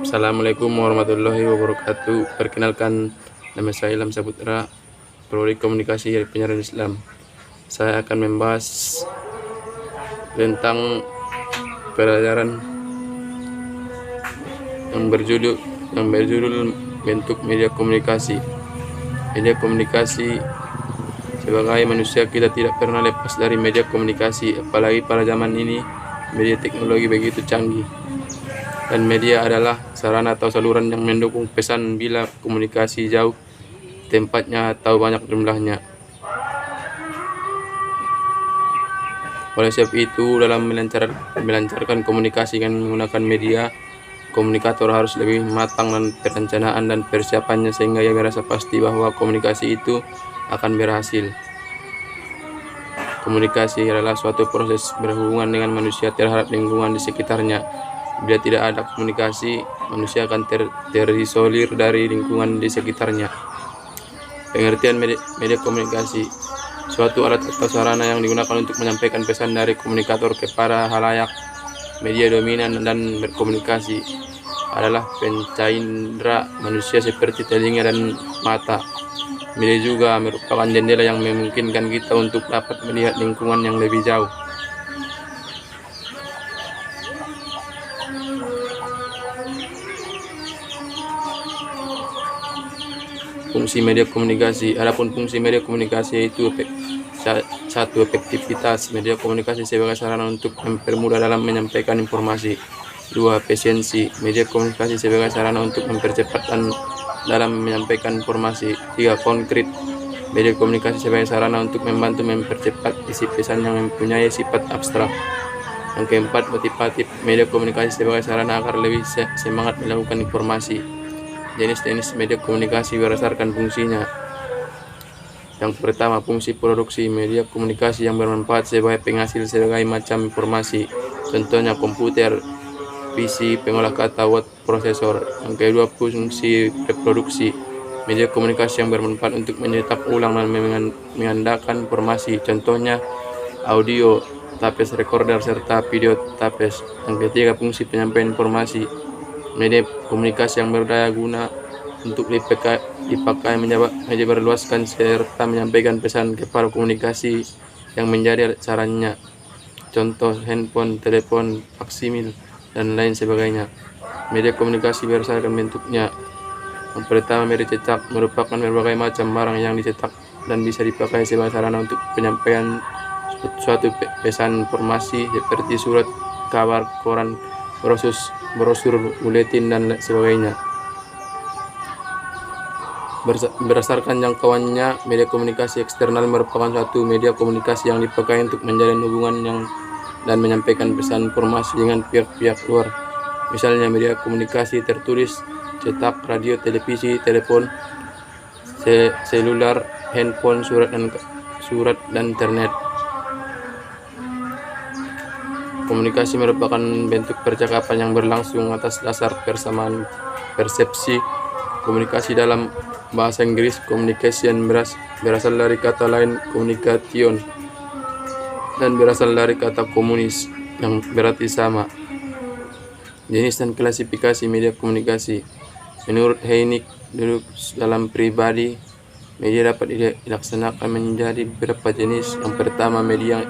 Assalamualaikum warahmatullahi wabarakatuh. Perkenalkan, nama saya Ilham Saputra, Prodi Komunikasi Penyiaran Islam. Saya akan membahas tentang pelajaran yang berjudul bentuk media komunikasi. Media komunikasi, sebagai manusia kita tidak pernah lepas dari media komunikasi, apalagi pada zaman ini media teknologi begitu canggih. Dan media adalah sarana atau saluran yang mendukung pesan bila komunikasi jauh tempatnya atau banyak jumlahnya. Oleh sebab itu, dalam melancarkan komunikasi dengan menggunakan media, komunikator harus lebih matang dan perencanaan dan persiapannya sehingga ia merasa pasti bahwa komunikasi itu akan berhasil. Komunikasi adalah suatu proses berhubungan dengan manusia terhadap lingkungan di sekitarnya. Bila tidak ada komunikasi, manusia akan terisolir dari lingkungan di sekitarnya. Pengertian media komunikasi: suatu alat atau sarana yang digunakan untuk menyampaikan pesan dari komunikator kepada halayak. Media dominan dan berkomunikasi adalah panca indera manusia seperti telinga dan mata. Media juga merupakan jendela yang memungkinkan kita untuk dapat melihat lingkungan yang lebih jauh. Fungsi media komunikasi. Adapun fungsi media komunikasi yaitu satu, efektivitas. Media komunikasi sebagai sarana untuk mempermudah dalam menyampaikan informasi. 2, efisiensi. Media komunikasi sebagai sarana untuk mempercepat dalam menyampaikan informasi. 3, konkret. Media komunikasi sebagai sarana untuk membantu mempercepat isi pesan yang mempunyai sifat abstrak. Yang keempat, motivatif. Media komunikasi sebagai sarana agar lebih semangat melakukan informasi. Jenis-jenis media komunikasi berdasarkan fungsinya. Yang pertama, fungsi produksi. Media komunikasi yang bermanfaat sebagai penghasil berbagai macam informasi, contohnya komputer, PC, pengolah kata, word processor. Yang kedua, fungsi reproduksi. Media komunikasi yang bermanfaat untuk mencetak ulang dan mengandalkan informasi, contohnya audio, tapes recorder, serta video tapes. Yang ketiga, fungsi penyampaian informasi. Media komunikasi yang berdaya guna untuk dipakai menyebarluaskan serta menyampaikan pesan kepada komunikasi yang menjadi caranya, contoh handphone, telepon, faksimil, dan lain sebagainya. Media komunikasi berdasarkan bentuknya. Yang pertama, media cetak merupakan berbagai macam barang yang dicetak dan bisa dipakai sebagai sarana untuk penyampaian suatu pesan informasi seperti surat kabar, koran, brosur, buletin, dan sebagainya. Berdasarkan jangkauannya, media komunikasi eksternal merupakan suatu media komunikasi yang dipakai untuk menjalin hubungan dan menyampaikan pesan informasi dengan pihak-pihak luar. Misalnya media komunikasi tertulis, cetak, radio, televisi, telepon seluler, handphone, surat dan internet. Komunikasi merupakan bentuk percakapan yang berlangsung atas dasar persamaan persepsi. Komunikasi dalam bahasa Inggris, communication, berasal dari kata lain communication dan berasal dari kata komunis yang berarti sama. Jenis dan klasifikasi media komunikasi. Menurut Heineck, dalam pribadi, media dapat dilaksanakan menjadi beberapa jenis. Yang pertama, media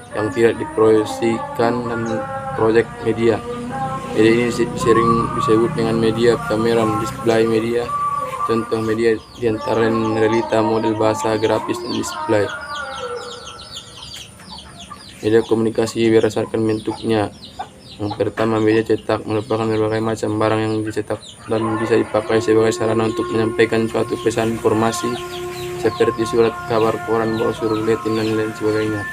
yang tidak diproyeksikan dan proyek media. Media ini sering disebut dengan media pameran, display media. Contoh media diantara realita, model, bahasa, grafis, dan display. Media komunikasi berdasarkan bentuknya. Yang pertama, media cetak merupakan berbagai macam barang yang dicetak dan bisa dipakai sebagai sarana untuk menyampaikan suatu pesan informasi seperti surat kabar, koran, brosur, buletin, dan lain sebagainya.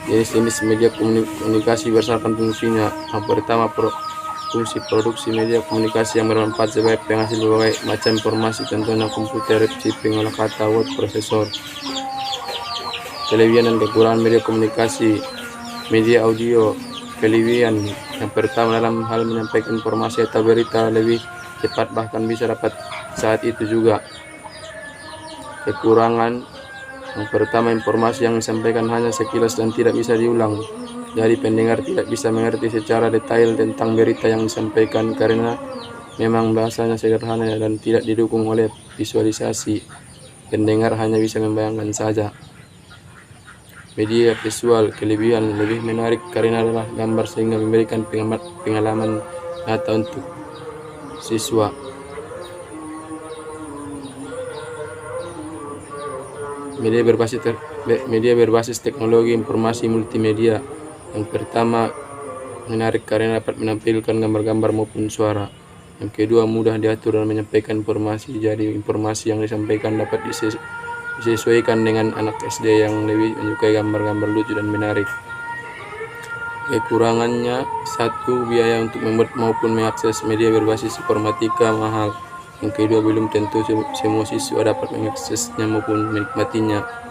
Jenis-jenis media komunikasi berdasarkan fungsinya. Yang pertama, fungsi produksi. Media komunikasi yang bermanfaat sebagai penghasil berbagai macam informasi, contohnya komputer, PC, pengolah kata, word processor. Kelebihan dan kekurangan media komunikasi. Media audio. Kelebihan: yang pertama, dalam hal menyampaikan informasi atau berita lebih cepat, bahkan bisa dapat saat itu juga. Kekurangan: yang pertama, informasi yang disampaikan hanya sekilas dan tidak bisa diulang. Jadi pendengar tidak bisa mengerti secara detail tentang berita yang disampaikan karena memang bahasanya sederhana dan tidak didukung oleh visualisasi. Pendengar hanya bisa membayangkan saja. Media visual kelebihan lebih menarik karena adalah gambar sehingga memberikan pengalaman nyata untuk siswa. Media berbasis teknologi informasi multimedia. Yang pertama, menarik karena dapat menampilkan gambar-gambar maupun suara. Yang kedua, mudah diatur dan menyampaikan informasi. Jadi informasi yang disampaikan dapat disesuaikan dengan anak SD yang lebih menyukai gambar-gambar lucu dan menarik. Kekurangannya, satu, biaya untuk membuat maupun mengakses media berbasis informatika mahal. Yang kedua, belum tentu semua siswa dapat mengaksesnya maupun menikmatinya.